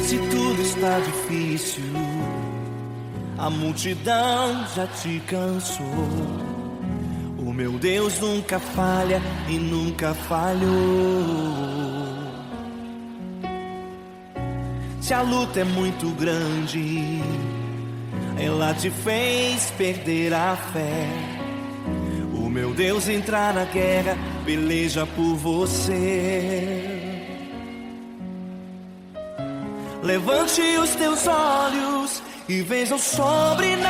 Se tudo está difícil, a multidão já te cansou. O meu Deus nunca falha e nunca falhou. Se a luta é muito grande, ela te fez perder a fé. O meu Deus entrar na guerra, peleja por você. Levante os teus olhos e veja o sobrenatural.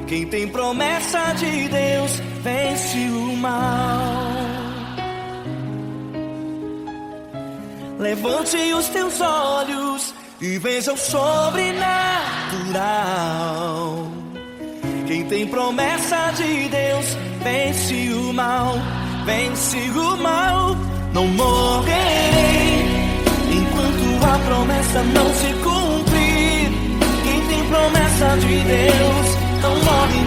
Quem tem promessa de Deus vence o mal. Levante os teus olhos e veja o sobrenatural. Quem tem promessa de Deus vence o mal, vence o mal. Não morrerei enquanto a promessa não se cumprir. Quem tem promessa de Deus não morre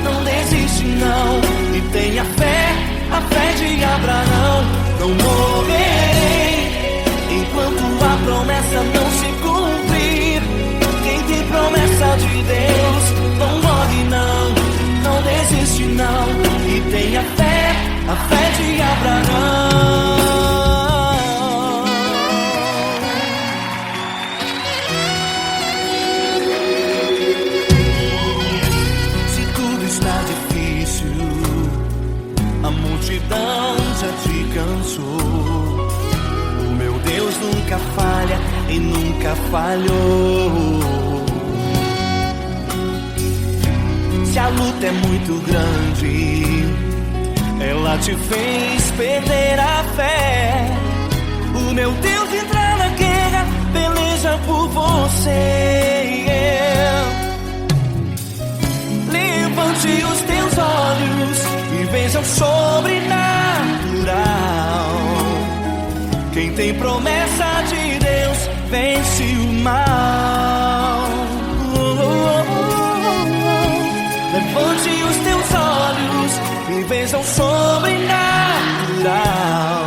não desiste não. E tenha fé, a fé de Abraão. Não morrerei enquanto a promessa não se cumprir. Quem tem promessa de Deus não morre não desiste não. E tenha fé, a fé de Abraão. Se tudo está difícil, a multidão já te cansou. O meu Deus nunca falha e nunca falhou. Se a luta é muito grande, ela te fez perder a fé. O meu Deus entra na guerra, peleja por você. Levante os teus olhos e veja o sobrenatural. Quem tem promessa de Deus vence o mal. Levante os teus olhos e veja o sobrenatural.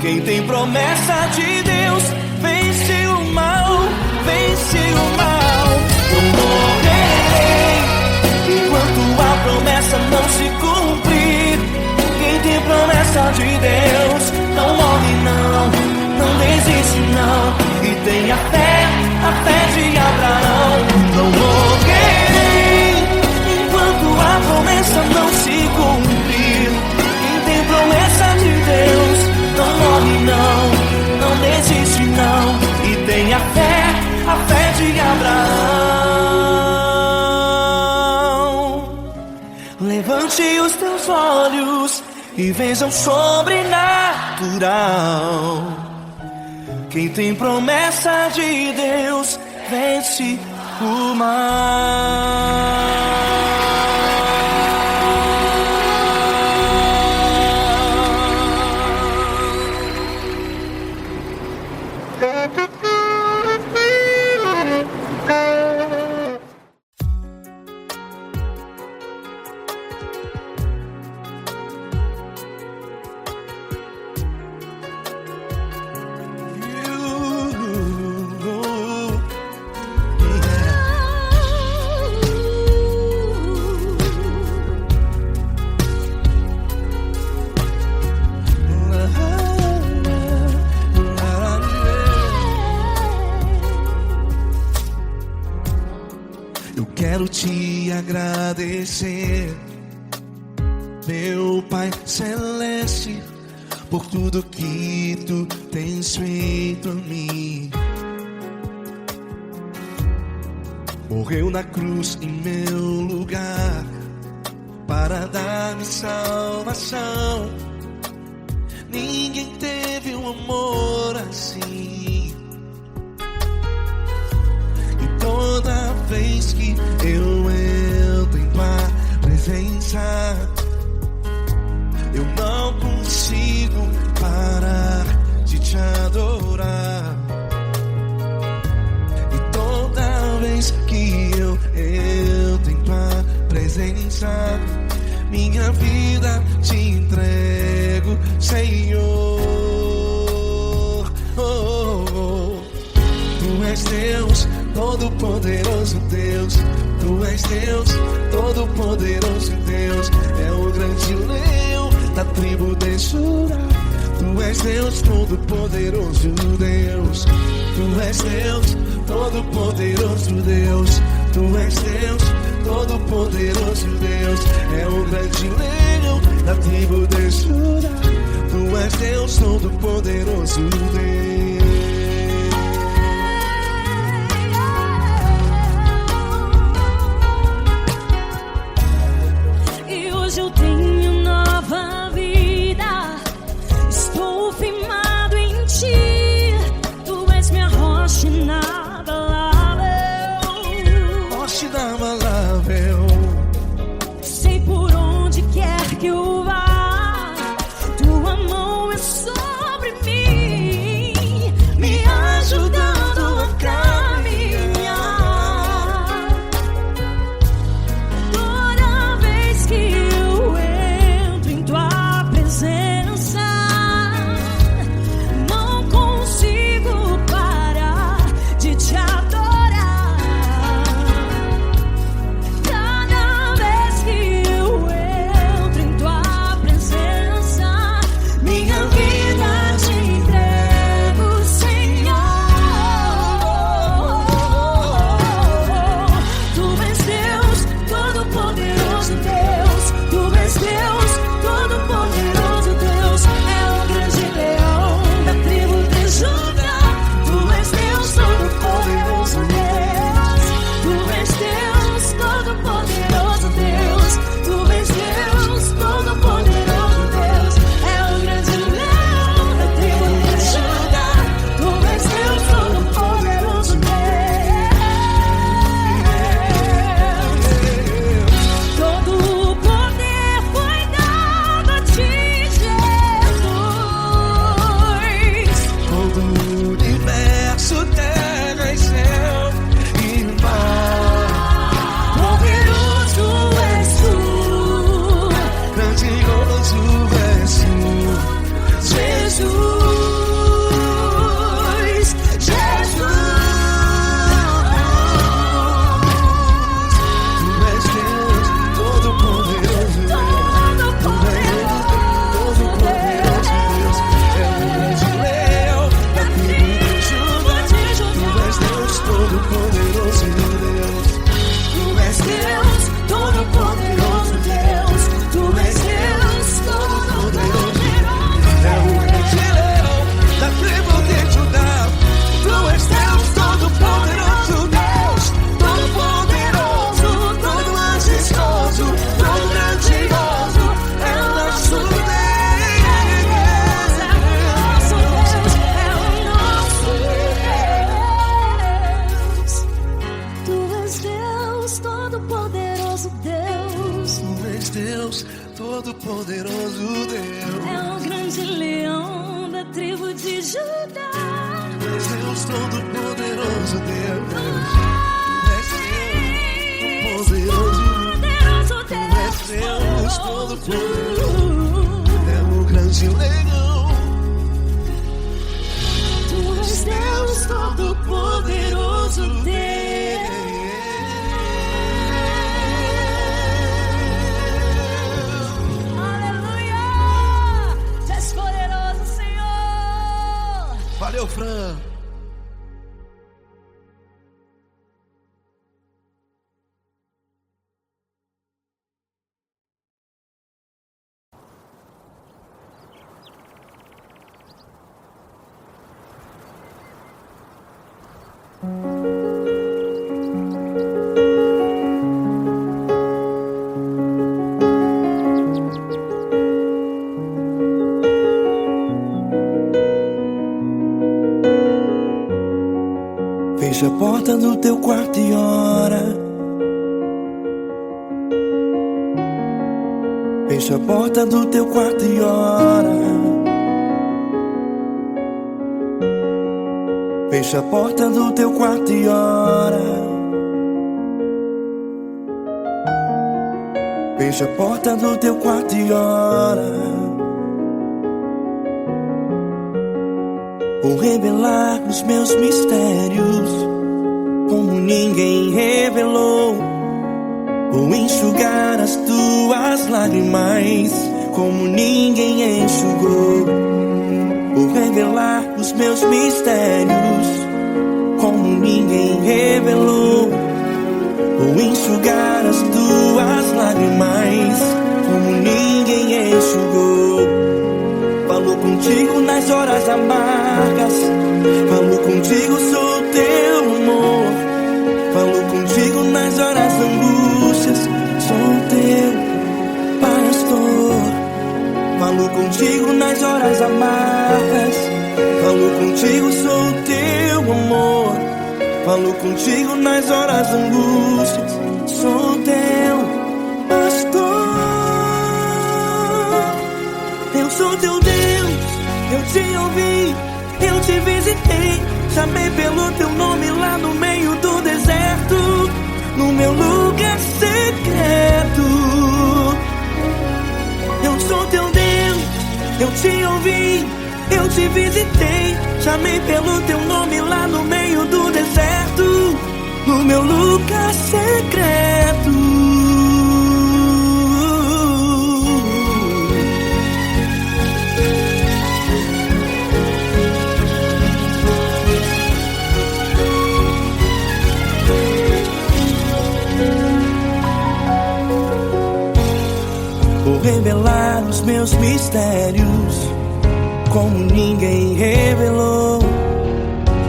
Quem tem promessa de Deus vence o mal, vence o mal. Não morrerei enquanto a promessa não se cumprir. Quem tem promessa de Deus não morre não desiste não. E tenha fé, a fé de Abraão. Não morrerei enquanto a promessa não se cumprir. Quem tem promessa de Deus não morre não desiste não. E tenha fé, a fé de Abraão. Levante os teus olhos e veja o sobrenatural. Quem tem promessa de Deus vence o mal. Quero te agradecer, meu Pai Celeste, por tudo que tu tens feito a mim. Morreu na cruz em meu lugar para dar-me salvação. Ninguém teve um amor assim. E toda vez que eu entro em tua presença, eu não consigo parar de te adorar. E toda vez que eu entro em tua presença, minha vida te entrego, Senhor. és Deus, todo-poderoso Deus. Tu és Deus, todo-poderoso Deus. É o grande leão da tribo de Judá. Tu és Deus, todo-poderoso Deus. Tu és Deus, todo-poderoso Deus. Tu és Deus, todo-poderoso Deus. É o grande leão da tribo de Judá. Tu és Deus, todo-poderoso Deus. E hoje eu tenho nova vida. Estou firmado em ti. Tu és minha rocha inabalável. Rocha inabalável. Sei por onde quer que eu vá, tua mão é sobre mim, me ajudando a caminhar. Toda vez que eu entro em tua presença, não consigo parar de te adorar. Cada vez que eu entro em tua presença, minha vida te entrego, Senhor. Tu és Deus, todo-poderoso Deus. Tu és Deus, todo-poderoso Deus. É o grande leão da tribo de Judá. Tu és Deus, todo-poderoso Deus. Tu és Deus, todo-poderoso Deus. Tu és Deus, todo-poderoso Deus. É o grande leão da tribo de Judá. Tu és Deus, todo-poderoso Deus. Todo o poder foi dado a ti, Jesus. Todo o universo, terra e céu e mar. Poderoso és tu, Grandioso és tu, Jesus, Jesus. Tu és Deus, todo-poderoso Deus. Todo-poderoso Deus. É o grande leão da tribo de Judá. Tu és Deus, todo-poderoso Deus. Tu és Deus, todo-poderoso Deus. Tu és Deus, todo-poderoso. É o grande leão da tribo de Judá. Tu és Deus, todo-poderoso Deus. Todo-poderoso, todo majestoso, todo grandioso. É o nosso Deus. Tu és Deus, todo-poderoso Deus. Tu és Deus, todo-poderoso Deus. É o grande leão da tribo de Judá. Tu és Deus, todo-poderoso Deus. Tu és Deus, Poderoso tu és Deus, Deus. todo-poderoso. É o grande leão. Tu és Deus, todo-poderoso Deus. Aleluia! Tu és poderoso, Senhor. Valeu, Fran. Fecha a porta do teu quarto e ora. Fecha a porta do teu quarto e ora. Fecha a porta do teu quarto e ora. Fecha a porta do teu quarto e ora. Vou revelar os meus mistérios como ninguém revelou. Vou enxugar as tuas lágrimas como ninguém enxugou. Vou revelar os meus mistérios como ninguém revelou. Vou enxugar as tuas lágrimas como ninguém enxugou. Falo contigo nas horas amargas, falo contigo, sou teu amor. Falo contigo nas horas angústias, sou teu pastor. Falo contigo nas horas amargas, falo contigo, sou teu amor. Falo contigo nas horas angústias, sou teu pastor. Eu sou teu Deus, eu te ouvi, eu te visitei. Chamei pelo teu nome lá no meio do deserto, no meu lugar secreto. Eu sou teu Deus, eu te ouvi, eu te visitei. Chamei pelo teu nome lá no meio do deserto, no meu lugar secreto. Vou revelar os meus mistérios como ninguém revelou.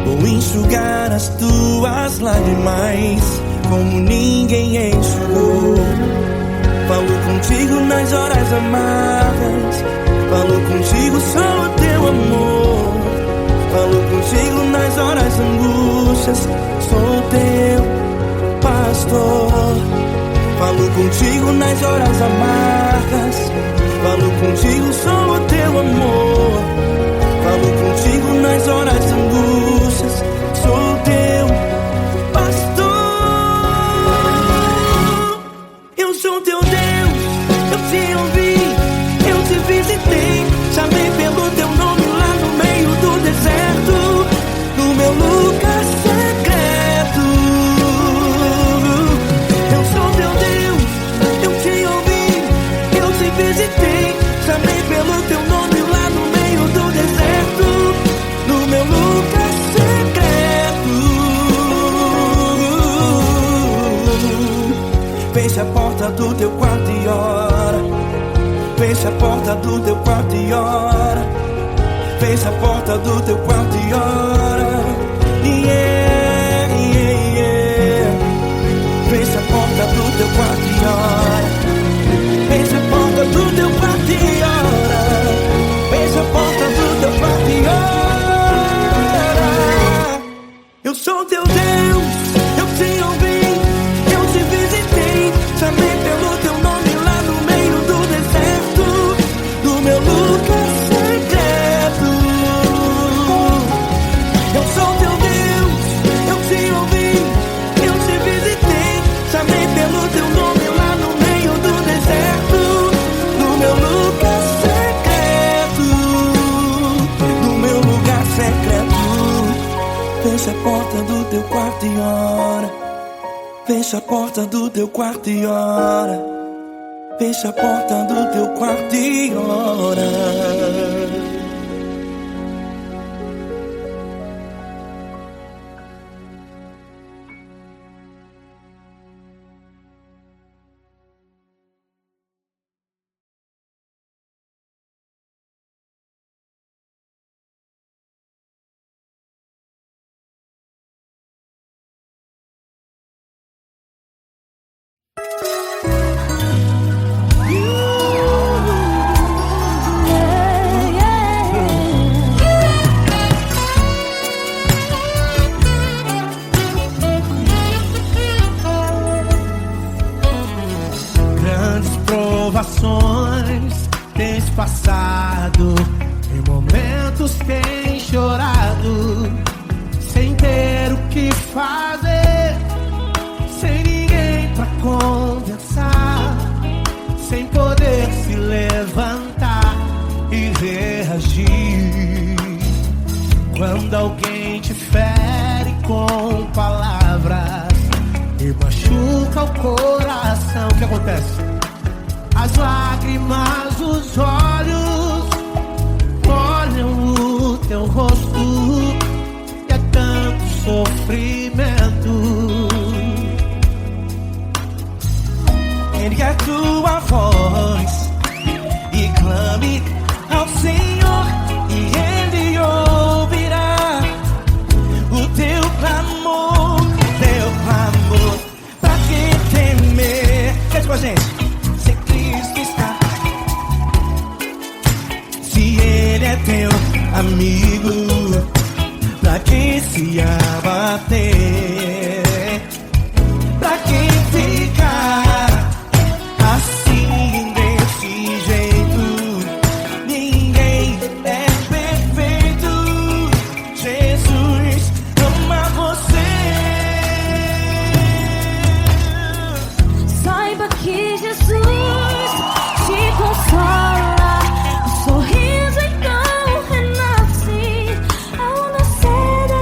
Vou enxugar as tuas lágrimas como ninguém enxugou. Falo contigo nas horas amargas, falo contigo, sou teu amor. Falo contigo nas horas angústias, sou teu pastor. Falo contigo nas horas amargas, falo contigo, sou o teu amor. Falo contigo nas horas angústias, sou teu pastor. Eu sou teu Deus, eu te ouvi, eu te visitei. Chamei pelo teu nome lá no meio do deserto, no meu lugar secreto. Eu sou teu Deus, eu te ouvi, eu te visitei. Chamei pelo teu nome lá no meio do deserto, no meu lugar secreto. Fecha a porta do teu quarto e ora. Fecha a porta do teu quarto e ora. Fecha a porta do teu quarto e ora. Yeah, yeah, yeah. Fecha a porta do teu quarto e ora. Fecha a porta do teu quarto e ora. Fecha a porta do teu quarto e ora. Eu sou teu Deus, eu te ouvi, eu te visitei. Chamei pelo teu nome lá no meio do deserto, no meu lugar secreto. Eu sou teu Deus, eu te ouvi, eu te visitei. Chamei pelo teu nome lá no meio do deserto, no meu lugar secreto, no meu lugar secreto. Fecha a porta do teu quarto e ora. Fecha a porta do teu quarto e ora. Fecha a porta do teu quarto e ora. Grandes provações tens passado, em momentos tens chorado, sem ter o que fazer, sem ninguém pra conversar, sem poder se levantar e reagir. Quando alguém te fere com palavras e machuca o coração, o que acontece? As lágrimas dos olhos molham o teu rosto, e é tanto sofrimento. Ergue a tua voz e clame ao Senhor, e Ele ouvirá o teu clamor, pra que temer? Cante com a gente. Se Cristo está, se Ele é teu amigo, pra que se abater? Pra que ficar assim desse jeito? Ninguém é perfeito. Jesus ama você. Saiba que Jesus te consola, o sorriso então renasce ao nascer da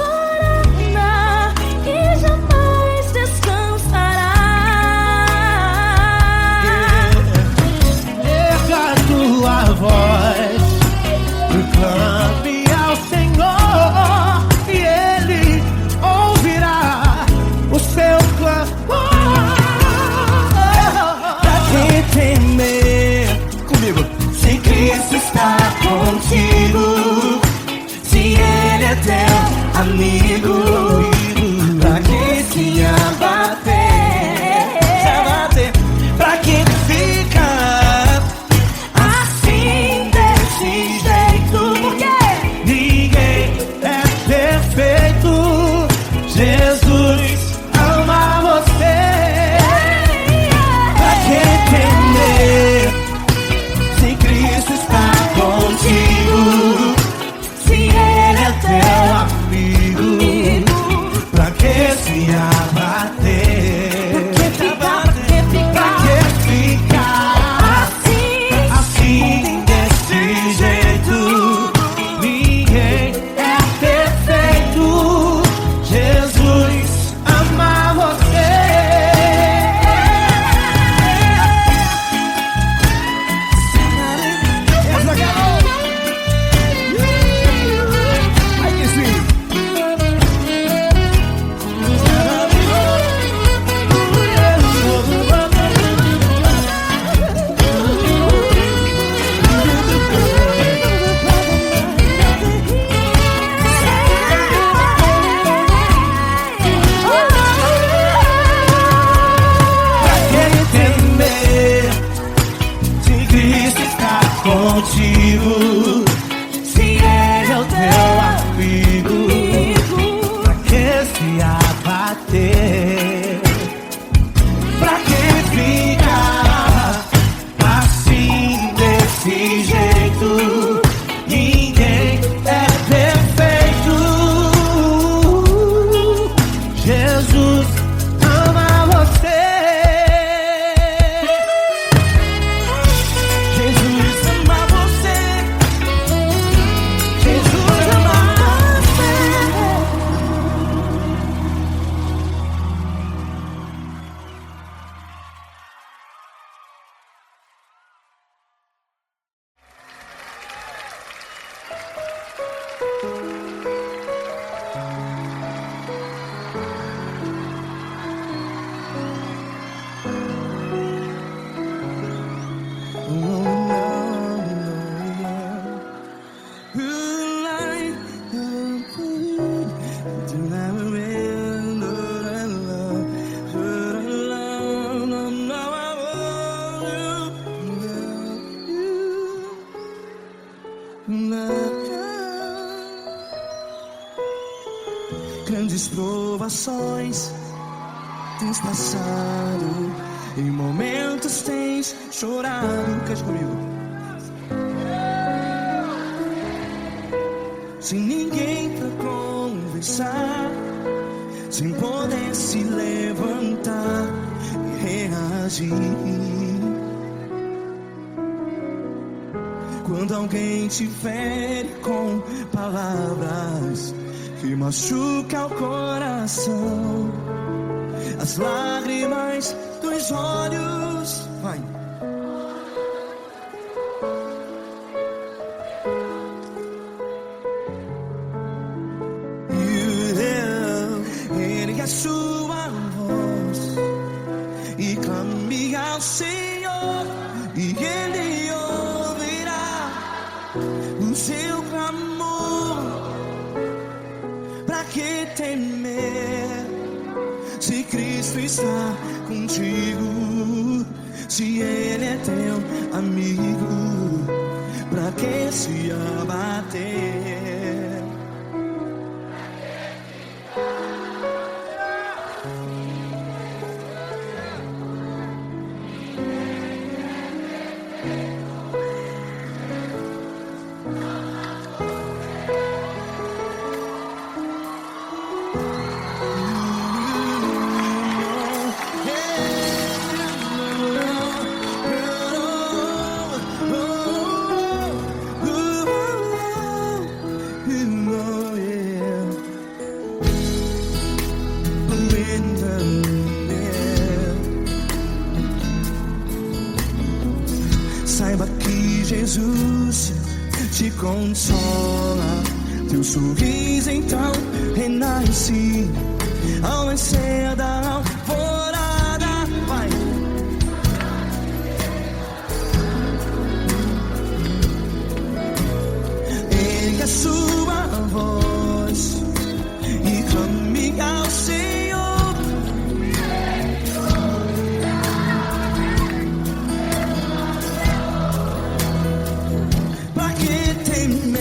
alvorada e jamais descansará. Erga a tua voz e clame ao Senhor, e Ele ouvirá o seu clamor. Pra que temer? Comigo. Se Cristo está contigo, se Ele é teu amigo, pra que se abater? Pra que ficar assim desse jeito? Porque Ninguém é perfeito. Jesus ama você. pra que temer? Se Cristo está contigo, se Ele é teu Amigo, pra que se abater? Pra que ficar assim desse jeito? Ninguém é perfeito. Jesus ama você. Aí que sim. Pra que temer? Se Cristo está contigo, se Ele é o teu amigo, Pra que se abater? pra que ficar assim desse jeito? Ninguém é perfeito. Jesus ama você. Jesus ama você. Jesus ama Grandes provações tens passado, em momentos tens chorado. Cante comigo. Sem ninguém pra conversar, sem poder se levantar e reagir. Quando alguém te fere com palavras que machucam o coração, as lágrimas dos olhos, vai. Ergue a sua voz e clame ao Senhor, e Ele ouvirá o seu clamor. Pra que temer, se Cristo está contigo? Se Ele é teu amigo, pra que se abater? Saiba que Jesus te consola, teu sorriso então renasce ao nascer da alvorada. Vai. Ergue a sua voz e clame ao Senhor. Pra que temer?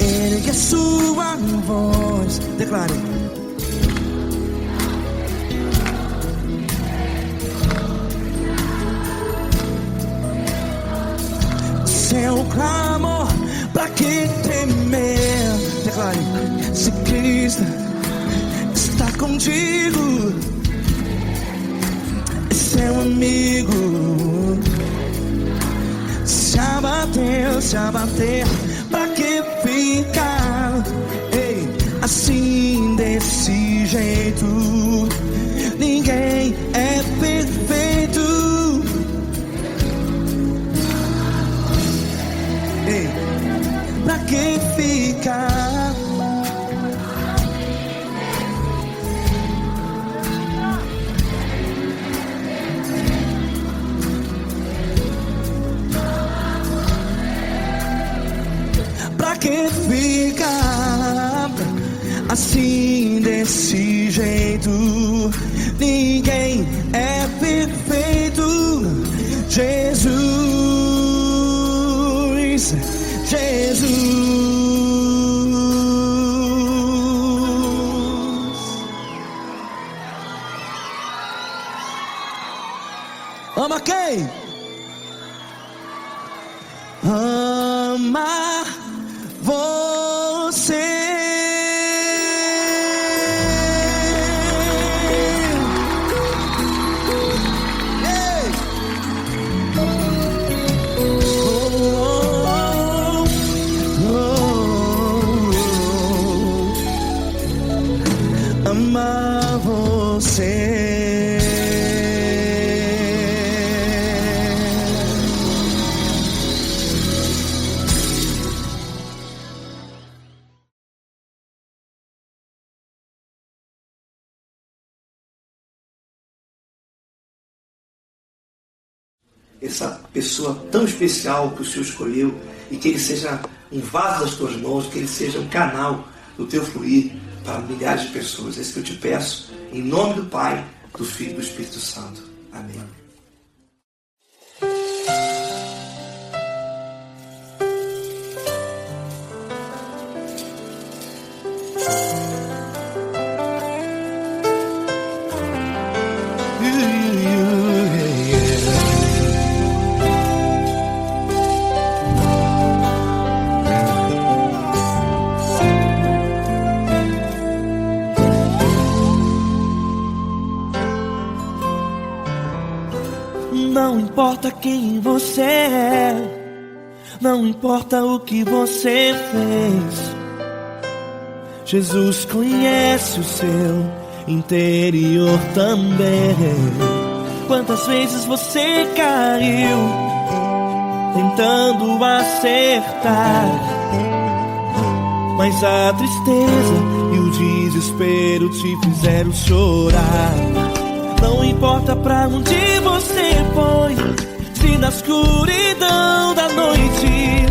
Ergue a sua voz, declare. Seu clamor, pra que temer? Declare. Se Cristo está contigo, é seu amigo. Se abater, pra que ficar, ei, assim desse jeito? Ninguém é perfeito. Ei, pra que ficar? Pra que ficar assim desse jeito? Ninguém é perfeito. Jesus, Jesus. Ama quem? Ama você. Essa pessoa tão especial que o Senhor escolheu, e que ele seja um vaso das tuas mãos, que ele seja um canal do teu fluir para milhares de pessoas. É isso que eu te peço, em nome do Pai, do Filho e do Espírito Santo. Amém. Não importa quem você é, não importa o que você fez, Jesus conhece o seu interior também. Quantas vezes você caiu tentando acertar, mas a tristeza e o desespero te fizeram chorar. Não importa pra onde você foi, se na escuridão da noite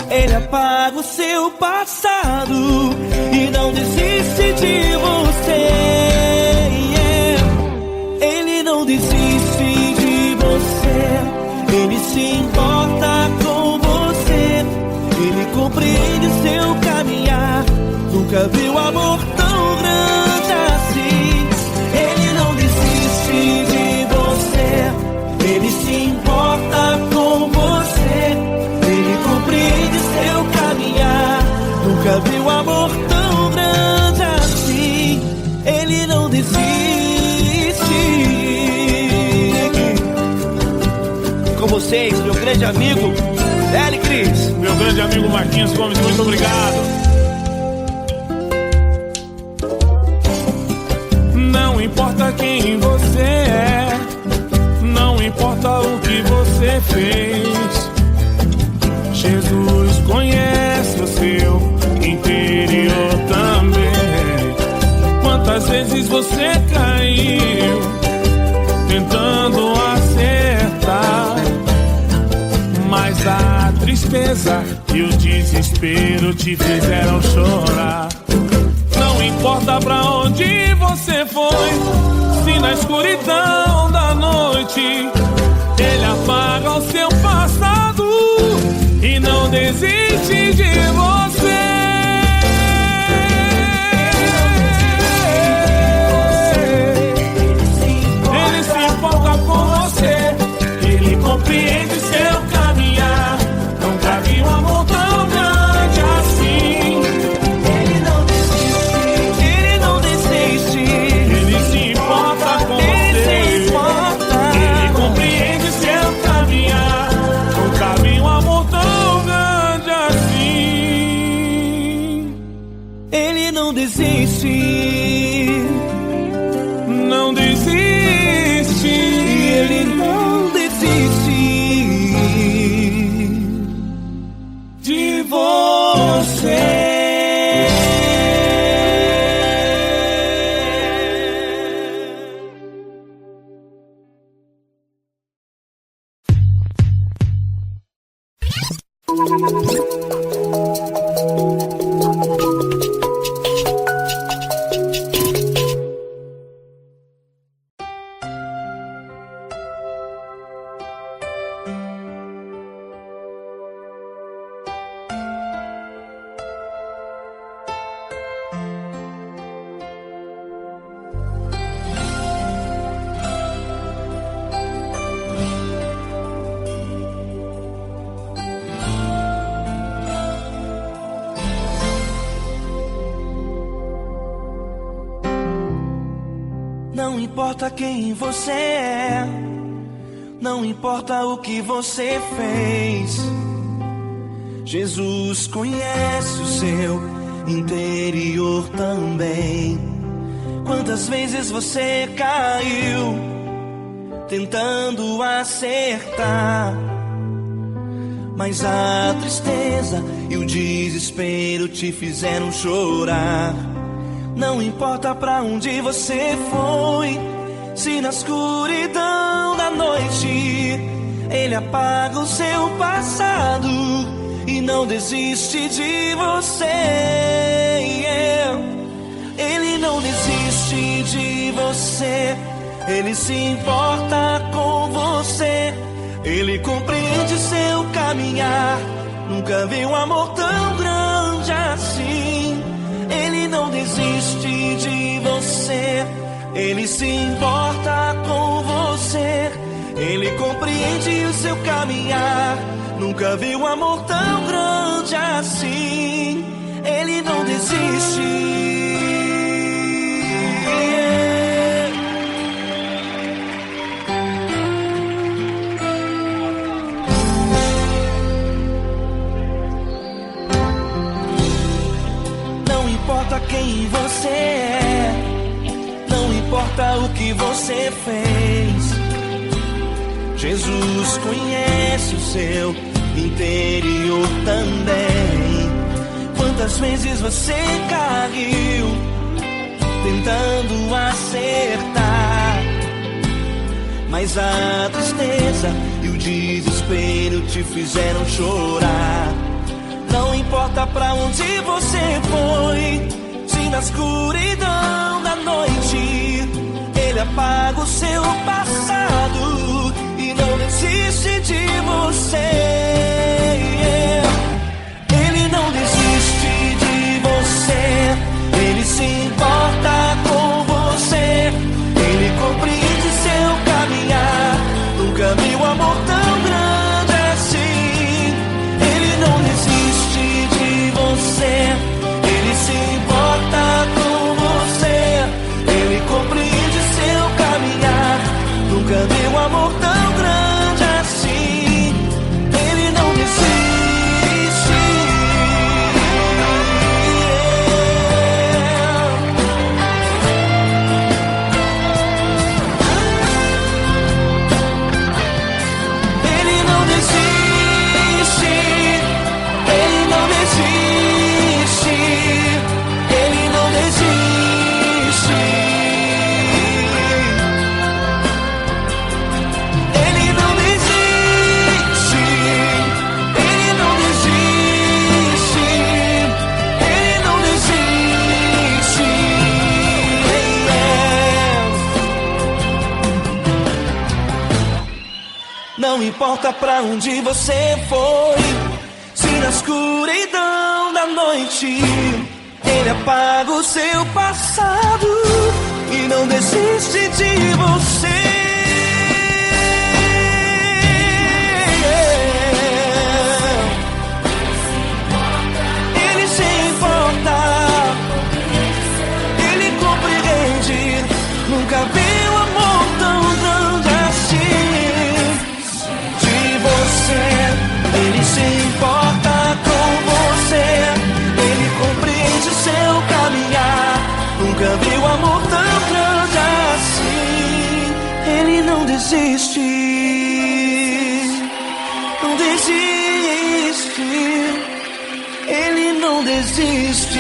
Ele apaga o seu passado e não desiste de você. Ele não desiste de você, Ele se importa com você, Ele compreende seu caminhar. Nunca viu amor tão grande assim. Ele não desiste de você, Ele se importa com você, Ele compreende seu caminhar. Nunca viu amor tão grande assim. Ele não desiste. Com vocês, meu grande amigo L. Cris. Meu grande amigo Marquinhos Gomes, muito obrigado. Não importa quem você é, não importa o que você fez, Jesus conhece o seu interior também. Quantas vezes você caiu tentando acertar, mas a tristeza e o desespero te fizeram chorar. Não importa pra onde você foi, se na escuridão da noite Ele apaga o seu passado e não desiste de você. Ele se importa com você, Ele compreende seu caminhar. Nunca vi um amor tão grande assim. Ele não desiste, Ele não desiste. Ele se importa com você, Ele compreende seu caminhar. Nunca vi um amor tão grande assim. Ele não desiste, não desiste. Ele não desiste de você. Não importa quem você é, não importa o que você fez, Jesus conhece o seu interior também. Quantas vezes você caiu tentando acertar, mas a tristeza e o desespero te fizeram chorar. Não importa pra onde você foi, se na escuridão da noite Ele apaga o seu passado e não desiste de você. Ele não desiste de você, Ele se importa com você, Ele compreende seu caminhar. Nunca vi um amor tão grande assim. Ele não desiste de você, Ele se importa com você, Ele compreende o seu caminhar. Nunca vi um amor tão grande assim. Ele não desiste. Não importa quem você é, não importa o que você fez, Jesus conhece o seu interior também. Quantas vezes você caiu tentando acertar, mas a tristeza e o desespero te fizeram chorar. Não importa pra onde você foi, se na escuridão da noite Ele apaga o seu passado e não desiste de você. Ele não desiste de você, Ele se importa com você, Ele compreende seu caminhar. Nunca vi um amor tão grande assim. Ele não desiste de você, Ele se importa com você, Ele compreende seu caminhar. Nunca vi um amor tão grande assim. Ele não desiste. Ele não desiste. Ele não desiste. Ele não desiste. Ele não desiste. Ele não desiste. Ele não desiste. Não importa pra onde você foi, se na escuridão da noite Ele apaga o seu passado e não desiste de você. Ele se importa, Ele compreende. Nunca vi um amor tão grande assim. De você, Ele se importa com você, Ele compreende seu caminhar. Nunca vi um amor tão grande assim. Ele não desiste, não desiste. Ele não desiste.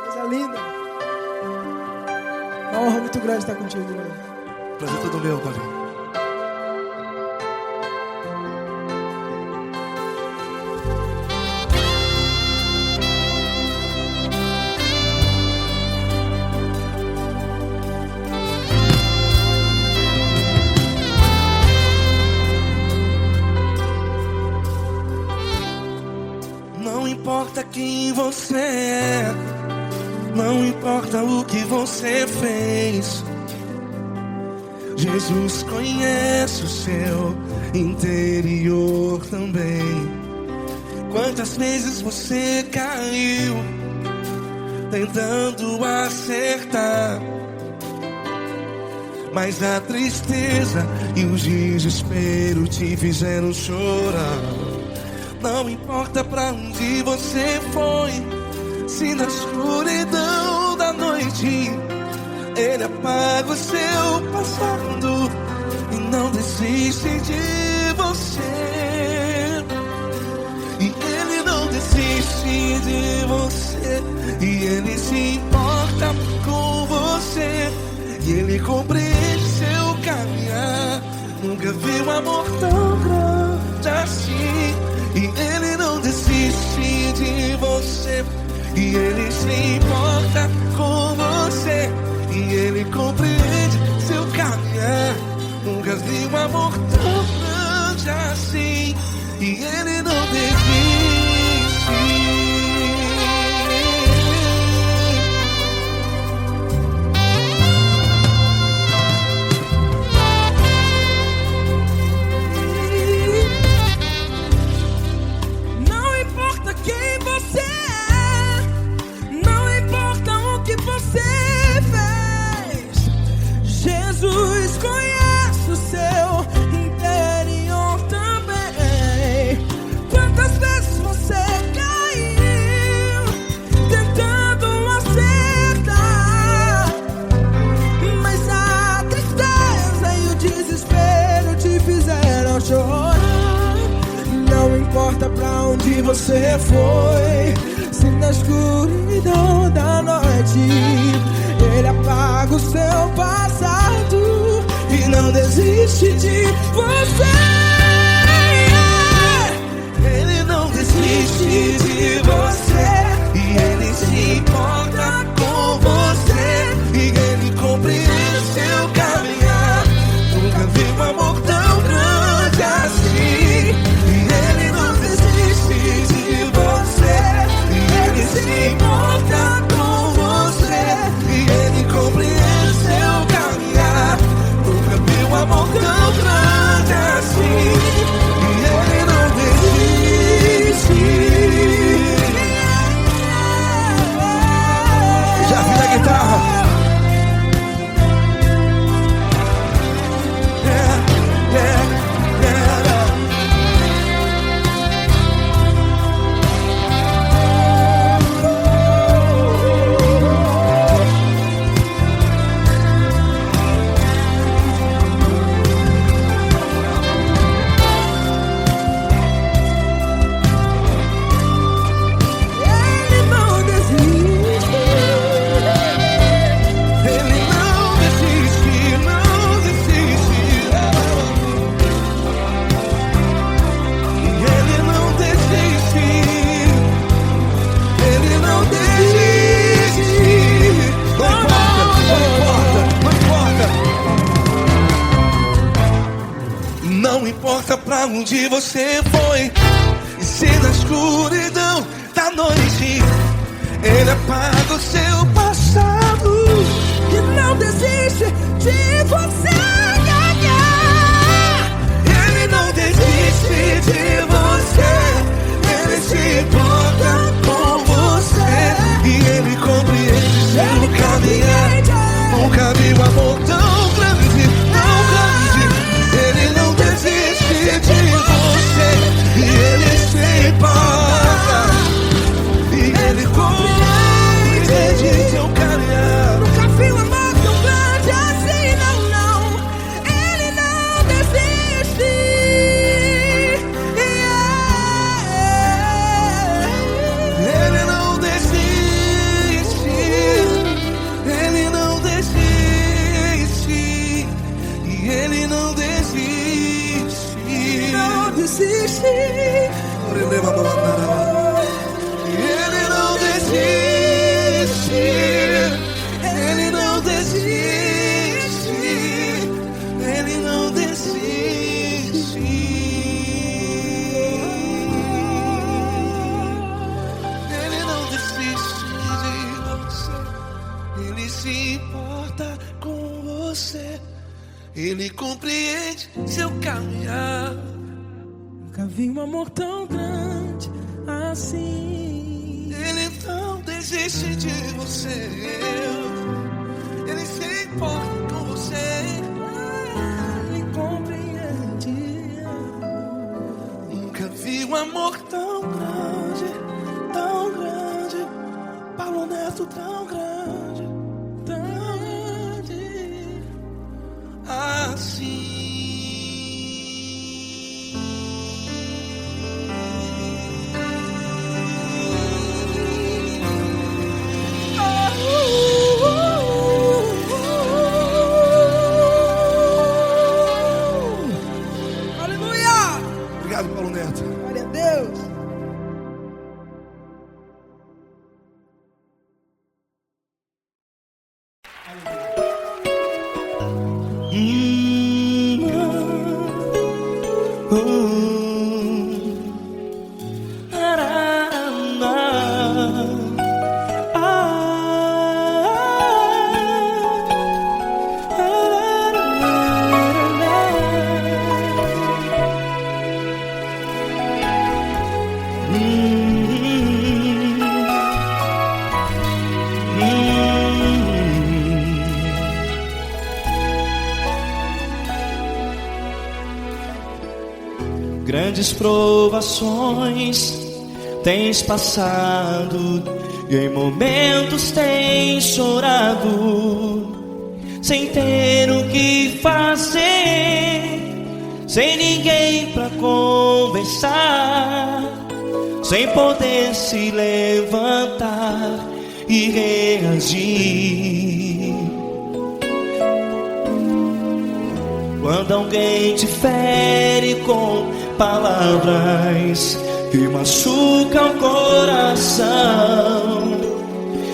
Coisa linda. É uma honra muito grande estar contigo, Lord. Prazer todo meu, Paulinho. Não importa quem você é, não importa o que você fez, Jesus conhece o seu interior também. Quantas vezes você caiu tentando acertar, mas a tristeza e o desespero te fizeram chorar. Não importa pra onde você foi, se na escuridão da noite Ele apaga o seu passado e não desiste de você. E Ele não desiste de você, e Ele se importa com você, e Ele compreende seu caminhar. Nunca vi um amor tão grande assim. E Ele não desiste de você, e Ele se importa com você, e Ele compreende seu caminhar. Nunca vi um amor tão grande assim. E Ele não desiste. Não importa quem você é, não importa o que você fez, Jesus conhece o seu interior também. Quantas vezes você caiu tentando acertar, mas a tristeza e o desespero te fizeram chorar. Não importa pra onde você foi, se na escuridão da noite Ele apaga o seu passado e não desiste de você. Ele não desiste de você, e Ele se importa com você, e Ele compreende seu caminhar. Nunca vi um amor tão grande assim. E Ele não desiste de você, e Ele se importa com você, e Ele compreende seu caminhar. Nunca vi um amor tão grande assim. E Ele não desiste. Já vi a guitarra. Ele não desiste. Ele não desiste, não desiste. E Ele não desiste. Ele não desiste. Não importa, não importa, não importa. Não importa pra onde você foi, e se na escuridão da noite Ele apaga o seu passado. E não desiste de você ganhar. Ele não desiste de você, Ele se importa com você, e Ele compreende seu caminhar. Nunca vi um amor tão grande, tão grande. Ele não desiste de você, e Ele se importa, e Ele compreende seu caminhar. Nunca vi um amor tão grande assim, não, não. Ele não desiste. Ele não desiste, Ele não desiste, e Ele não desiste. Não desiste. Ele não desiste, Ele não desiste, Ele não desiste. Ele não desiste de você, Ele se importa com você, Ele compreende seu caminhar. Nunca vi um amor tão grande assim. Ele não desiste de você, Ele se importa com você. amor tão grande, Paulo Neto tão grande, assim. Aleluia! Obrigado, Paulo Neto. Glória a Deus. Grandes provações tens passado e em momentos tens chorado, sem ter o que fazer, sem ninguém pra conversar, sem poder se levantar e reagir. Quando alguém te fere com palavras que machucam o coração,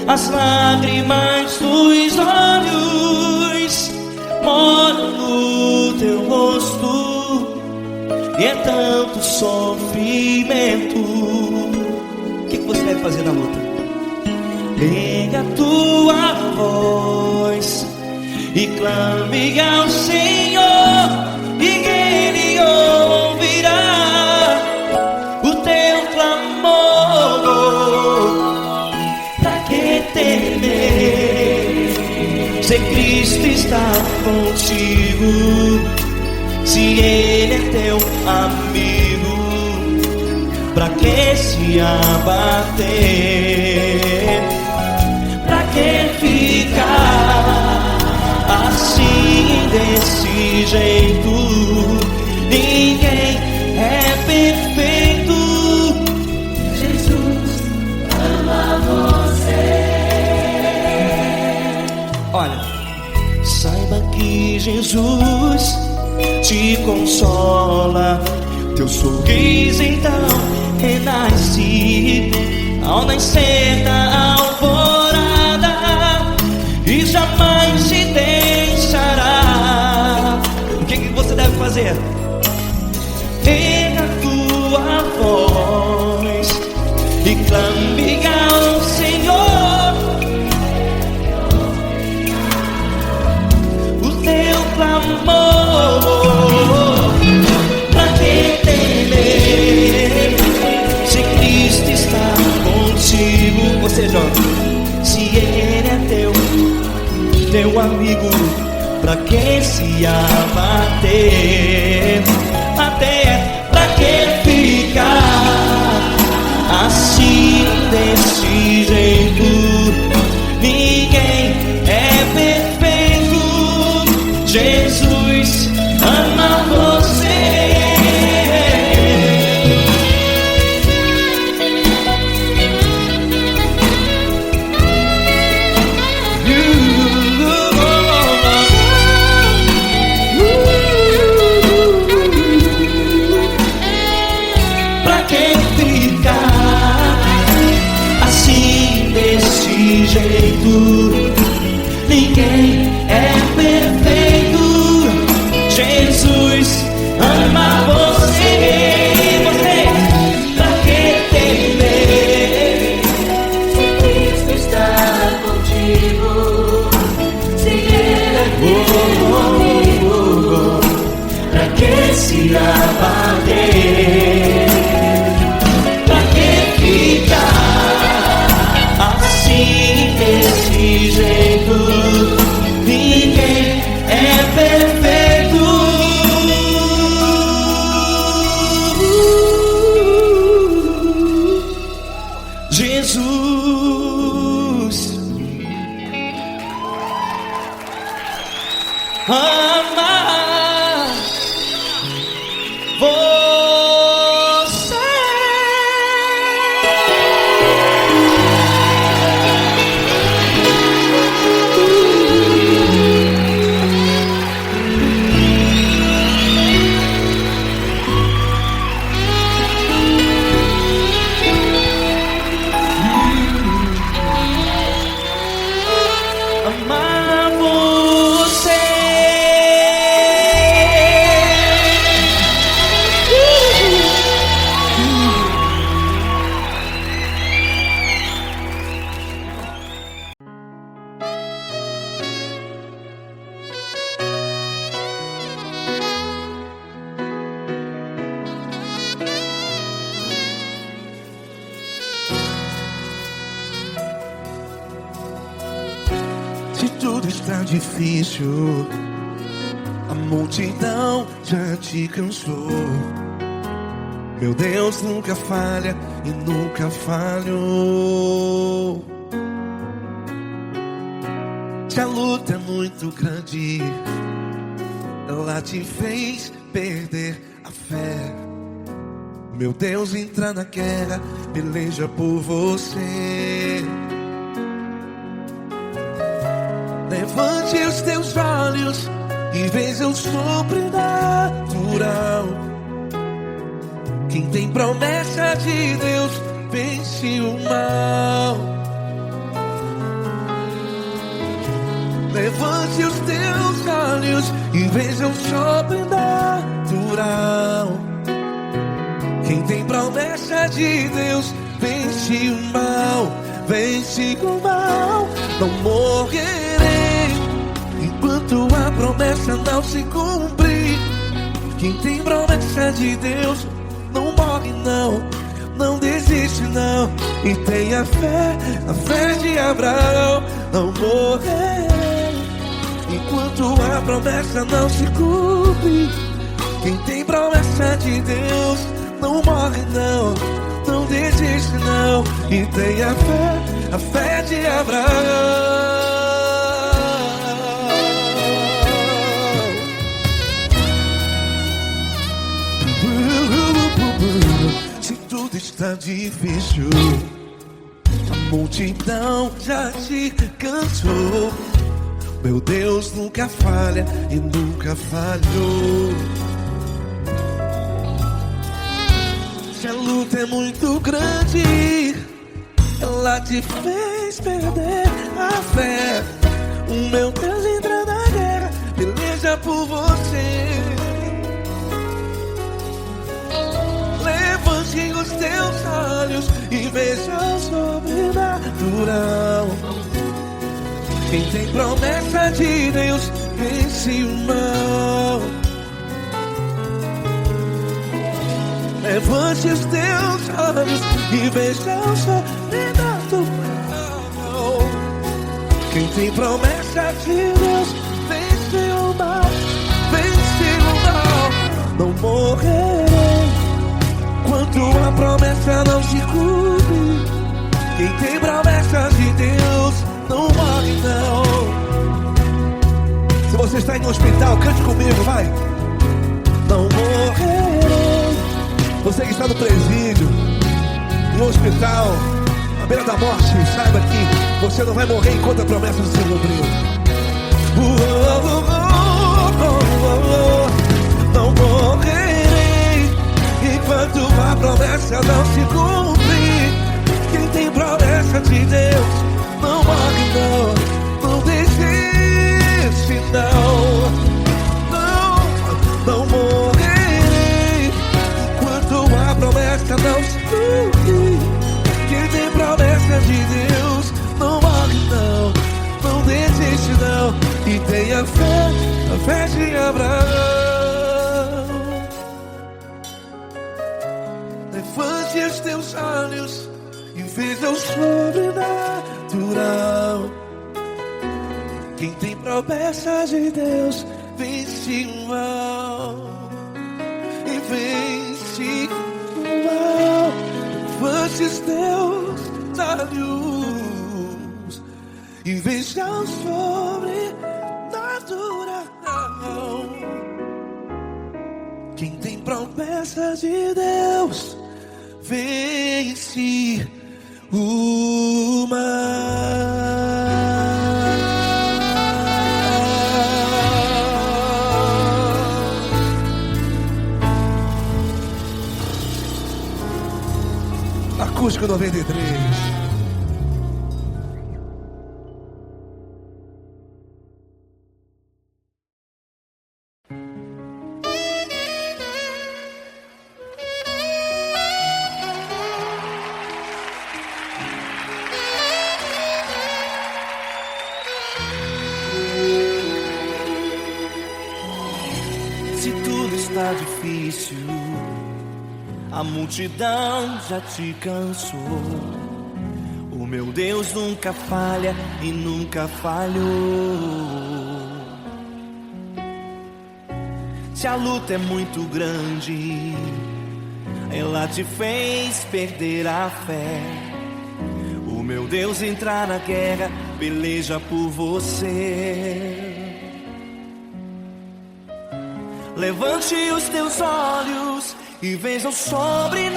as lágrimas dos olhos moram no teu rosto, e é tanto sofrimento. O que você deve fazer na luta? Pega a tua voz e clame ao Senhor, e Ele ouvirá o teu clamor. Pra que temer, se Cristo está contigo, se Ele é teu amigo? Pra que se abater? Pra que ficar assim, desse jeito? Ninguém é perfeito. Jesus ama você. Olha, saiba que Jesus te consola, teu sorriso então renasce ao nascer da alvorada, e jamais te deixará. O que você deve fazer? Erga a tua voz e clame ao Senhor, o teu clamor. Pra que temer, se Cristo está contigo? Ou seja, se Ele é teu amigo, pra que se abater? Até pra que ficar assim, desse jeito? Ninguém é perfeito. Jesus ama você. Ninguém é perfeito. Jesus ama você. Pra que temer, se Cristo está contigo, se Ele é teu amigo? Pra que se abater? Pra que ficar assim, desse jeito? Ninguém é perfeito. amar você. Amar você. Se tudo está difícil, a multidão já te cansou. Meu Deus nunca falha e nunca falhou. Se a luta é muito grande, ela te fez perder a fé. Meu Deus entra na guerra, peleja por você. Levante os teus olhos e veja o sobrenatural. Quem tem promessa de Deus vence o mal. Levante os teus olhos e veja o sobrenatural. Quem tem promessa de Deus vence o mal. Vence o mal. Não morrerei enquanto a promessa não se cumprir. Quem tem promessa de Deus não morre não, não desiste não. E tenha fé, a fé de Abraão. Não morrerei enquanto a promessa não se cumpre. Quem tem promessa de Deus não morre não, não desiste não. E tenha fé, a fé de Abraão. Se tudo está difícil, a multidão já te cansou. Meu Deus nunca falha e nunca falhou. Se a luta é muito grande, ela te fez perder a fé. O meu Deus entra na guerra, peleja por você. Levante os teus olhos e veja o sobrenatural. Quem tem promessa de Deus vence o mal. Levante os teus olhos e veja o sobrenatural. Quem tem promessa de Deus vence o mal. Vence o mal. Não morrerei enquanto a promessa não se cumpre. Quem tem promessa de Deus não morre não. Se você está em um hospital, cante comigo, vai. Não morrerei. Você que está no presídio, no hospital, à beira da morte, saiba que você não vai morrer enquanto a promessa não se cumprir. Não morrerei enquanto a promessa não se cumprir. Quem tem promessa de Deus não morre não, não desiste não. Não morrerei enquanto a promessa não se cumprir. Quem tem promessa de Deus não morre não, não desiste não. E tenha fé, a fé de Abraão. Levante os teus olhos e veja o sobrenatural. Quem tem promessa de Deus vence o mal. E vence o mal. Levante os teus olhos e veja o sobrenatural. Quem tem promessa de Deus vence o mal. Acústico 93. Se tudo está difícil, a multidão já te cansou. O meu Deus nunca falha e nunca falhou. Se a luta é muito grande, ela te fez perder a fé. O meu Deus entrar na guerra, peleja por você. Levante os teus olhos e veja o sobrenatural.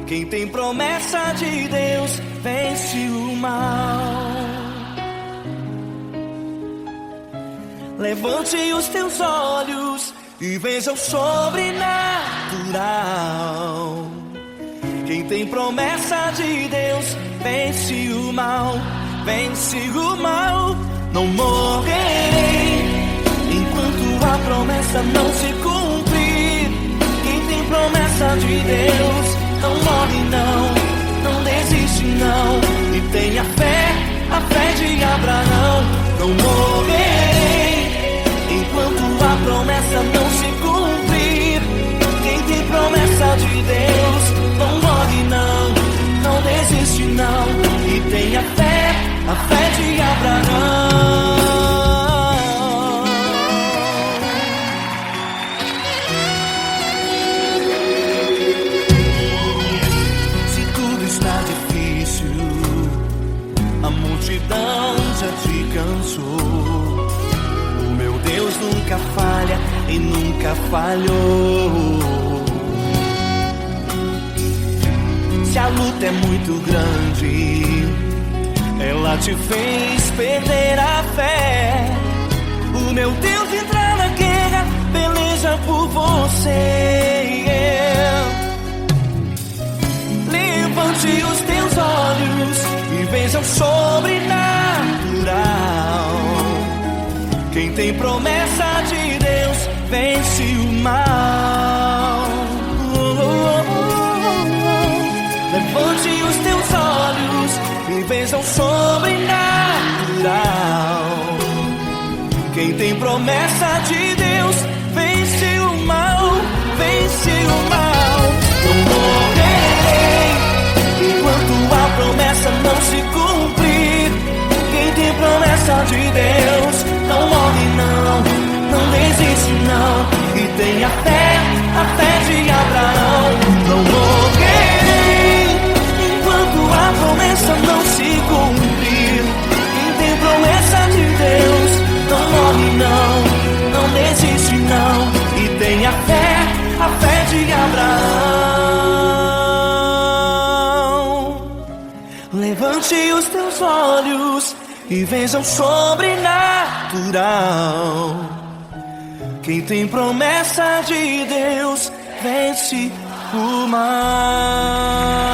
Quem tem promessa de Deus vence o mal. Levante os teus olhos e veja o sobrenatural. Quem tem promessa de Deus vence o mal. Vence o mal. Não morrerei enquanto a promessa não se cumprir. Quem tem promessa de Deus não morre não desiste não. E tenha fé, a fé de Abraão. Não morrerei enquanto a promessa não se cumprir. Quem tem promessa de Deus não morre não desiste não. E tenha fé, a fé de Abraão. A multidão já te cansou. O meu Deus nunca falha e nunca falhou. Se a luta é muito grande, ela te fez perder a fé. O meu Deus entrar na guerra, peleja por você. Levante os teus olhos e veja o sobrenatural. Quem tem promessa de Deus vence o mal. Levante os teus olhos e veja o sobrenatural. Quem tem promessa de Deus vence o mal. Vence o mal. Não morrerei enquanto a promessa não se cumprir. Quem tem promessa de Deus não morre não desiste não. E tenha fé, a fé de Abraão. Não morrerei enquanto a promessa não se cumprir. Quem tem promessa de Deus não morre não desiste não. E tenha fé, a fé de Abraão. Levante os teus olhos e veja o sobrenatural. Quem tem promessa de Deus vence o mal.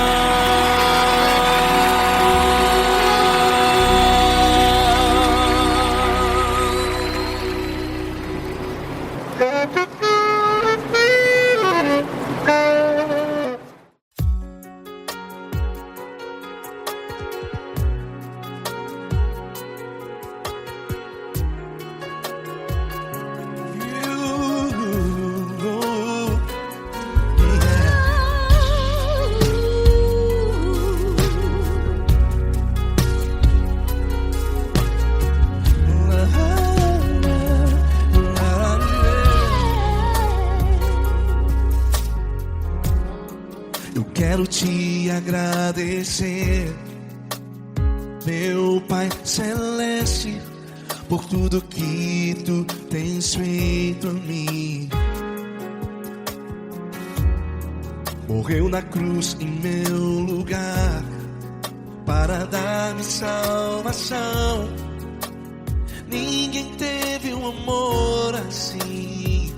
Quero te agradecer, meu Pai Celeste, por tudo que tu tens feito a mim. Morreu na cruz em meu lugar para dar-me salvação. Ninguém teve um amor assim.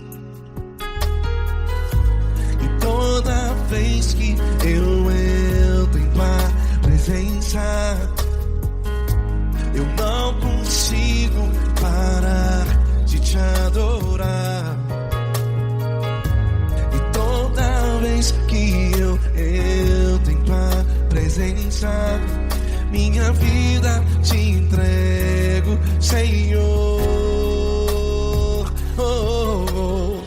E toda vez que eu entro em tua presença, eu não consigo parar de te adorar. E toda vez que eu entro em tua presença, minha vida te entrego, Senhor. Oh, oh, oh.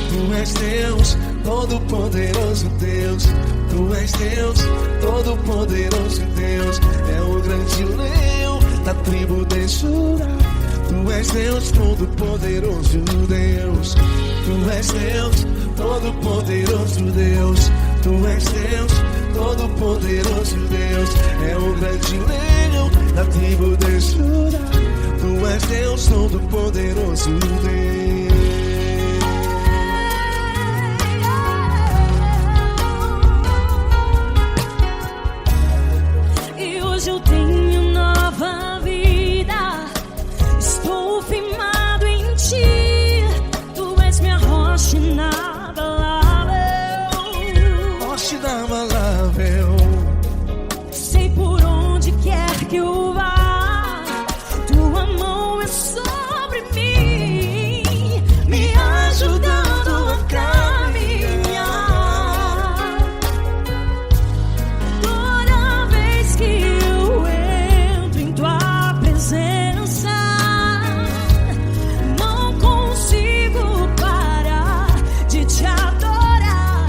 Tu és Deus, Todo-Poderoso Deus. Tu és Deus, Todo-Poderoso Deus. É o grande leão da tribo de Judá. Tu és Deus, Todo-Poderoso Deus. Tu és Deus, Todo-Poderoso Deus. Tu és Deus, Todo-Poderoso Deus. É o grande leão da tribo de Judá. Tu és Deus, Todo-Poderoso Deus. E hoje eu tenho nova vida. Estou firmado em ti. Tu és minha rocha inabalável. Rocha inabalável. Sei por onde quer que eu vá, tua mão é sobre mim, me ajudando a caminhar. Toda vez que eu entro em tua presença, não consigo parar de te adorar.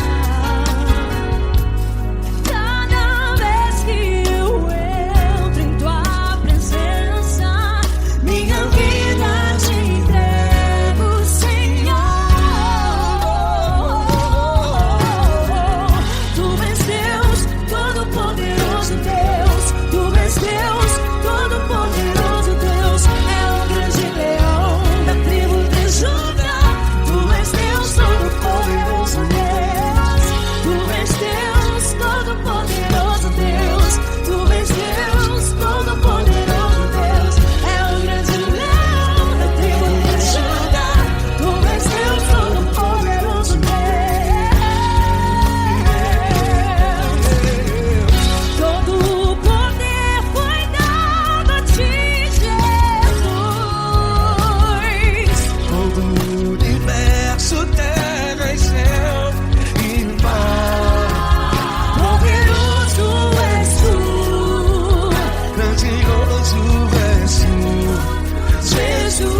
Cada vez que eu entro em tua presença, minha vida te entrego, Senhor. Tu és Deus, Todo-Poderoso Deus. Tu és Deus, Todo-Poderoso Deus. É o grande leão da tribo de Judá. Tu és Deus, Todo-Poderoso Deus. Tu és Deus, Todo-Poderoso Deus. Tu és Deus, Todo-Poderoso Deus. É o grande leão da tribo de Judá. Tu és Deus, Todo-Poderoso Deus. Todo o poder foi dado a ti, Jesus. Todo o universo, terra e céu e mar. Poderoso és tu, Grandioso és tu, Jesus.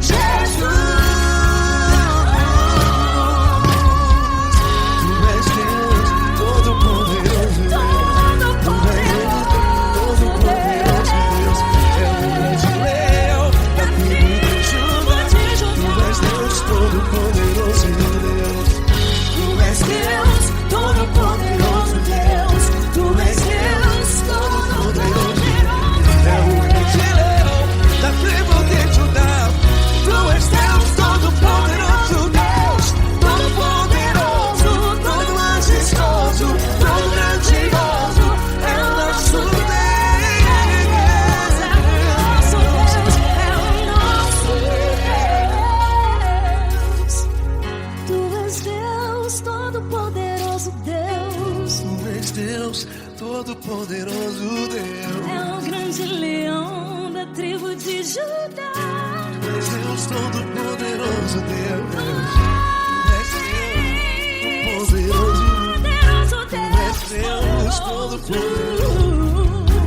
Jesus. Tu és Deus, Todo-Poderoso Deus. Todo-Poderoso Deus. É o grande leão da tribo de Judá. Tu és Deus, Todo-Poderoso Deus. Tu és Deus, Todo-Poderoso Deus. Tu és Deus, Todo-Poderoso. É o grande leão da tribo de Judá. Tu és Deus, Todo-Poderoso Deus. Todo-Poderoso, todo majestoso, todo grandioso. É o nosso Deus. Tu és Deus, Todo-Poderoso Deus. Tu és Deus, Todo-Poderoso Deus. É o grande leão da tribo de Judá. Tu és Deus, Todo-Poderoso Deus. Tu és Deus, Todo-Poderoso. Tu és Deus, Todo-Poderoso.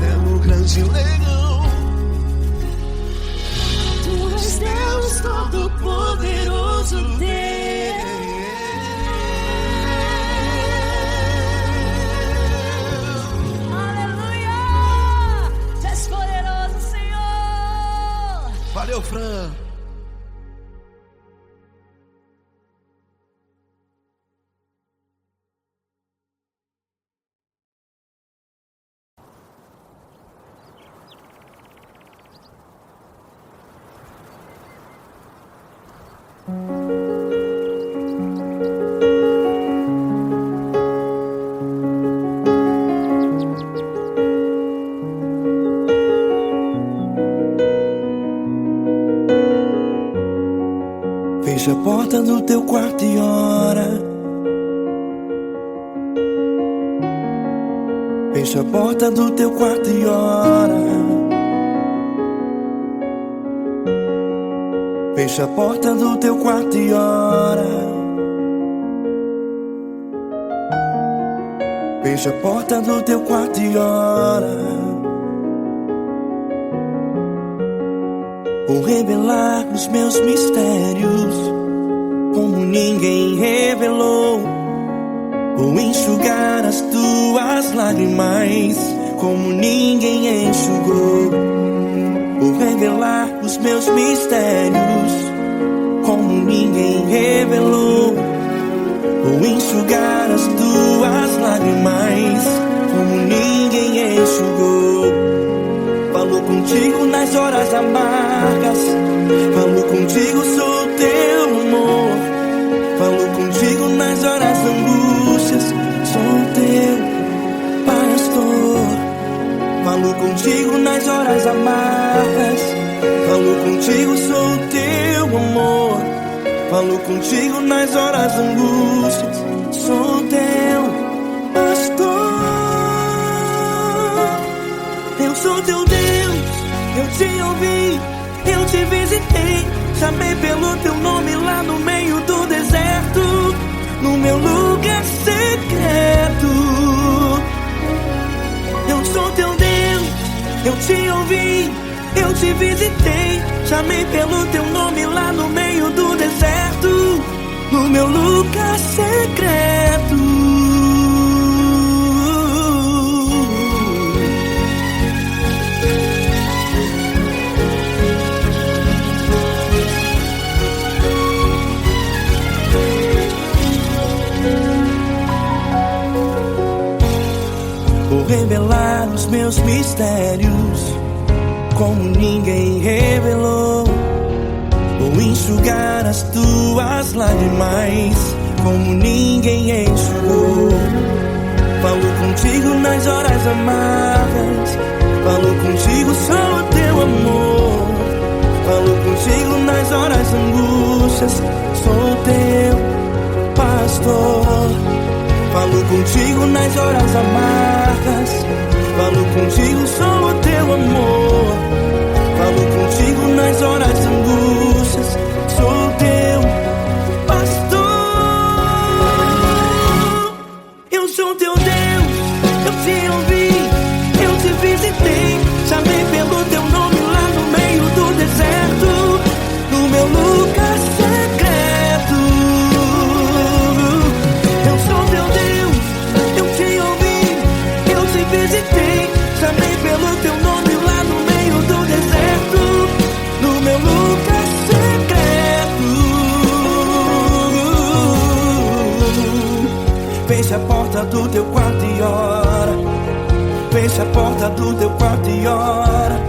É o grande leão. Tu és Deus, Todo-Poderoso Deus. Aleluia! Tu és poderoso, Senhor. Valeu, Fran. Fecha a porta do teu quarto e ora. Fecha a porta do teu quarto e ora. Fecha a porta do teu quarto e ora. Fecha a porta do teu quarto e ora. Vou revelar os meus mistérios como ninguém revelou. Vou enxugar as tuas lágrimas como ninguém enxugou. Vou revelar os meus mistérios como ninguém revelou. Vou enxugar as tuas lágrimas como ninguém enxugou. Falou contigo nas horas amargas, falou contigo, sou teu amor. Falou contigo nas horas angústias, sou teu pastor. Falou contigo nas horas amargas, falou contigo, sou teu amor. Falou contigo nas horas angústias, sou teu pastor. Eu sou teu Deus, eu te ouvi, eu te visitei. Chamei pelo teu nome lá no meio do deserto, no meu lugar secreto. Eu sou teu Deus, eu te ouvi, eu te visitei. Chamei pelo teu nome lá no meio do deserto, no meu lugar secreto. Vou revelar os meus mistérios como ninguém revelou. Vou enxugar as tuas lágrimas como ninguém enxugou. Falou contigo nas horas amargas, falou contigo, sou teu amor. Falou contigo nas horas angústias, sou teu pastor. Falou contigo nas horas amargas, falou contigo, sou o teu amor. Falou contigo nas horas angústias, sou teu pastor. Eu sou teu Deus, eu te ouvi, eu te visitei. Chamei pelo teu nome lá no meio do deserto, no meu lugar secreto. Eu sou teu Deus, eu te ouvi, eu te visitei. Chamei pelo teu nome lá no meio do deserto, no meu lugar secreto. Fecha a porta do teu quarto e ora. Fecha a porta do teu quarto e ora.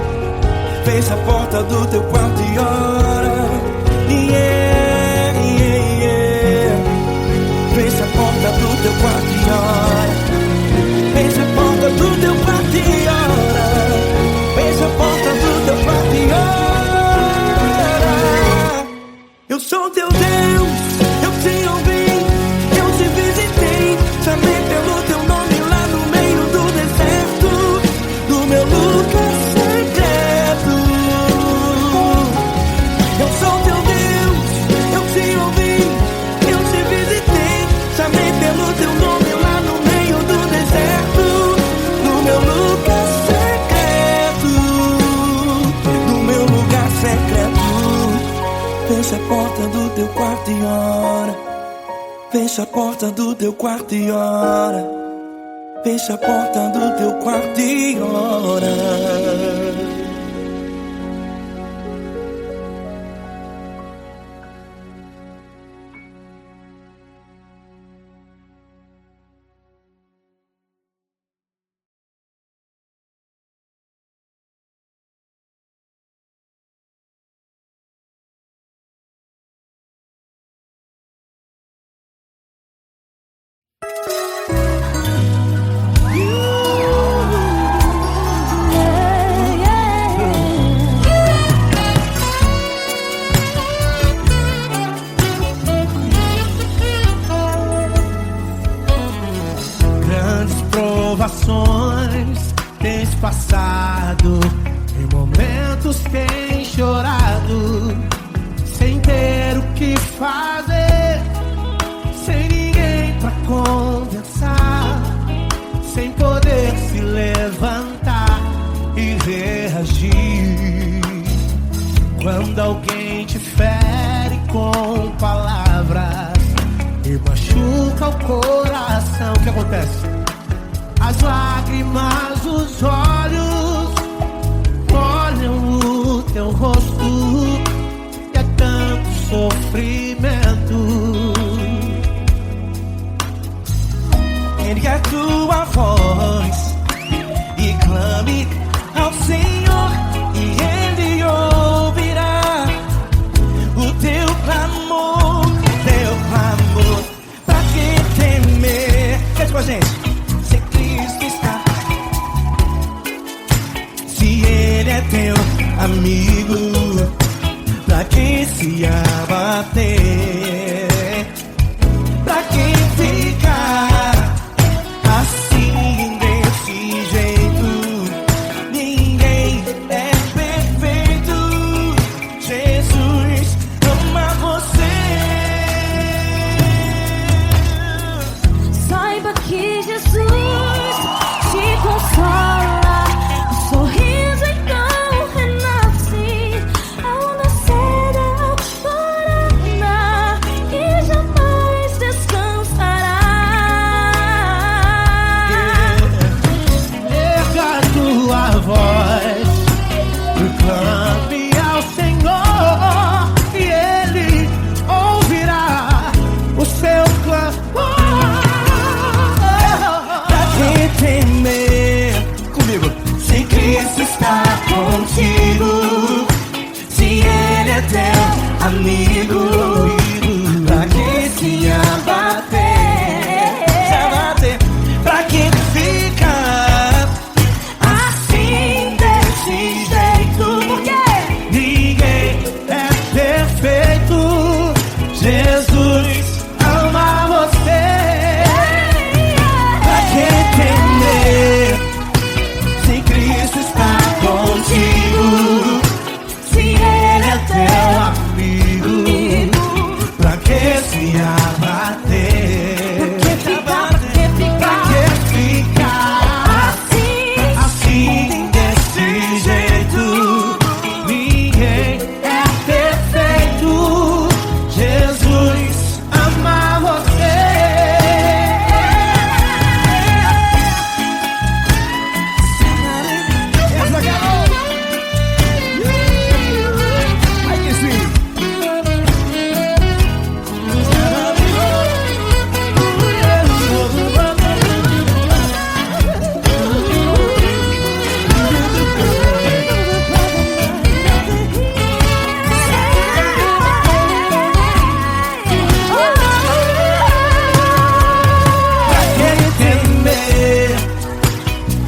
Fecha a porta do teu quarto e ora. Yeah, yeah, yeah. Fecha a porta do teu quarto e ora. Fecha a porta do teu quarto e ora. Fecha a porta do teu quarto e ora. Eu sou teu Deus, eu te ouvi, eu te visitei. Chamei pelo teu nome lá no meio do deserto, no meu lugar secreto. Eu sou teu Deus, eu te ouvi, eu te visitei. Chamei pelo teu nome lá no meio do deserto, no meu lugar secreto, no meu lugar secreto. Fecha a porta do teu quarto e ora. Fecha a porta do teu quarto e ora. Fecha a porta do teu quarto e ora. lado, em momentos tem chorado, sem ter o que fazer, sem ninguém pra conversar, sem poder se levantar e reagir. Quando alguém te fere com palavras e machuca o coração, o que acontece? As lágrimas dos olhos molham o teu rosto, e é tanto sofrimento. Ergue a tua voz e clame ao Senhor, e Ele ouvirá o teu clamor, pra que temer? Cante com a gente. Se Cristo está, se Ele é teu amigo, pra que se abater? Pra que ficar assim desse jeito? Ninguém é perfeito. Jesus ama você. Saiba que Jesus te consola, o sorriso então renasce ao nascer ao Paraná, e jamais descansará. Erga a tua voz, clame ao Senhor, e Ele ouvirá o seu clamor. Pra que temer? Comigo. Se Cristo está contigo, se Ele é teu amigo, pra que se abater? Pra que ficar assim desse jeito? Por quê? Ninguém é perfeito. Jesus ama você. Pra que temer? Se Cristo está contigo, se Ele é teu Amigo, pra que se abater? Pra que ficar assim desse jeito? Ninguém é perfeito. Jesus ama você. Essa garota. Ai que sim.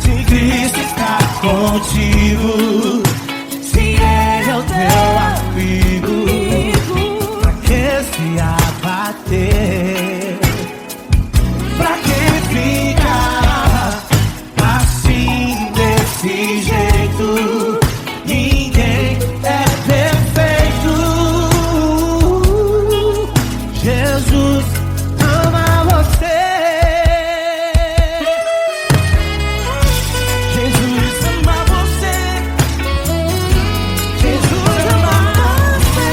Se Cristo está contigo, se Ele é o teu amigo, pra que se abater? Pra que ficar assim desse jeito? Ninguém é perfeito. Jesus ama você. Jesus ama você. Jesus ama você.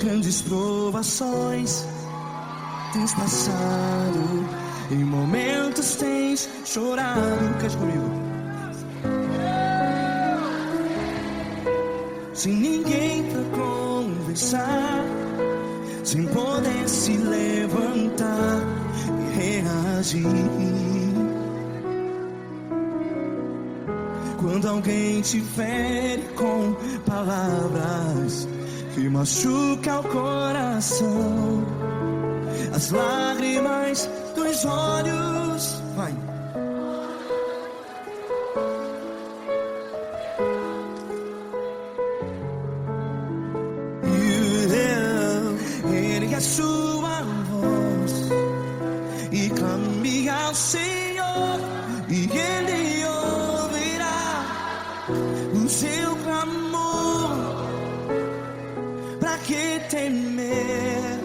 Grandes provações tens passado, em momentos tens chorado. Cante comigo. sem ninguém pra conversar, sem poder se levantar e reagir. Quando alguém te fere com palavras que machuca o coração, as lágrimas dos olhos, vai. Ergue a sua voz e clame ao Senhor, e Ele ouvirá o seu clamor. Pra que temer,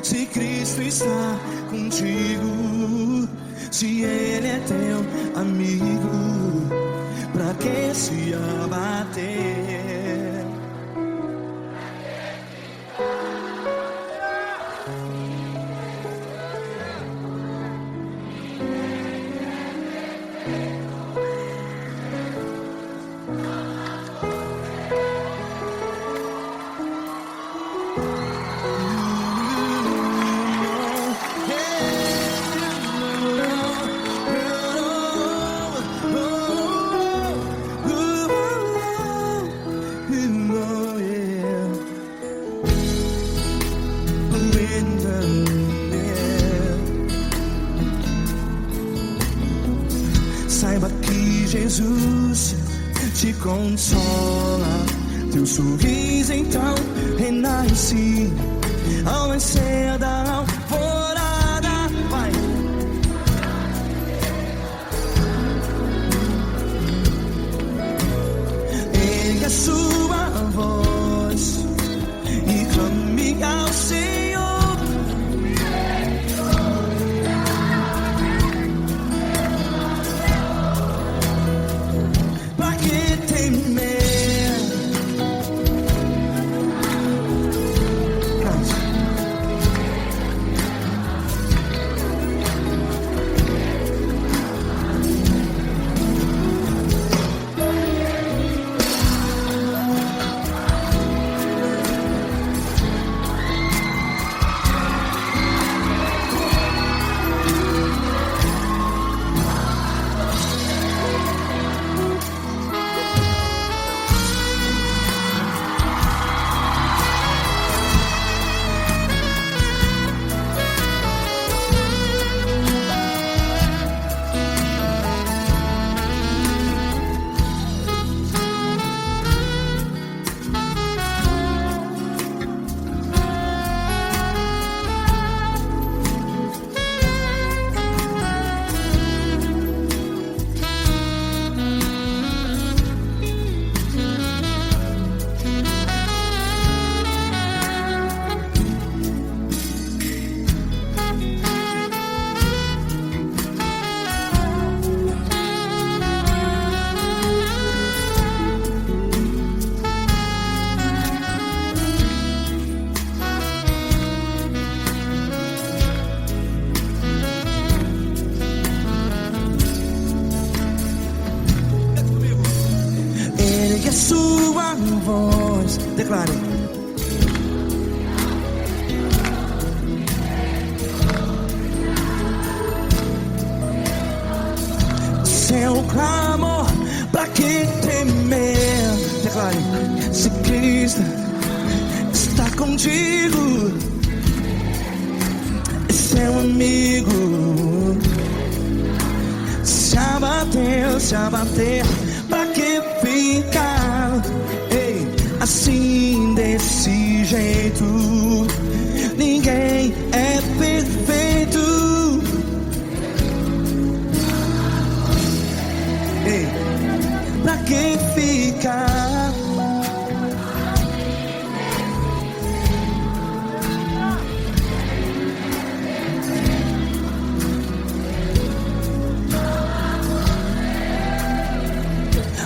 se Cristo está contigo? Se Ele é teu amigo, pra que se abater? Saiba que Jesus te consola, teu sorriso então renasce ao nascer da alvorada. Vai. Ergue a sua voz e clame ao Senhor. Ergue a sua voz, declare. Seu clamor, pra que temer? Declare. Se Cristo está contigo, é seu amigo. Se abater, pra que ficar, ei, assim desse jeito? Ninguém é perfeito. Ei, pra que ficar?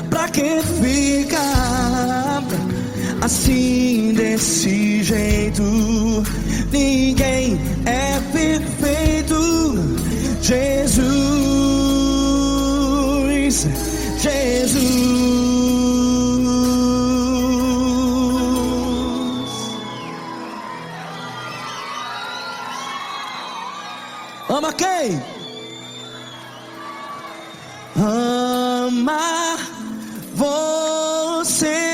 Pra que ficar assim desse jeito? Ninguém é perfeito. Jesus, Jesus. quem? Ama você.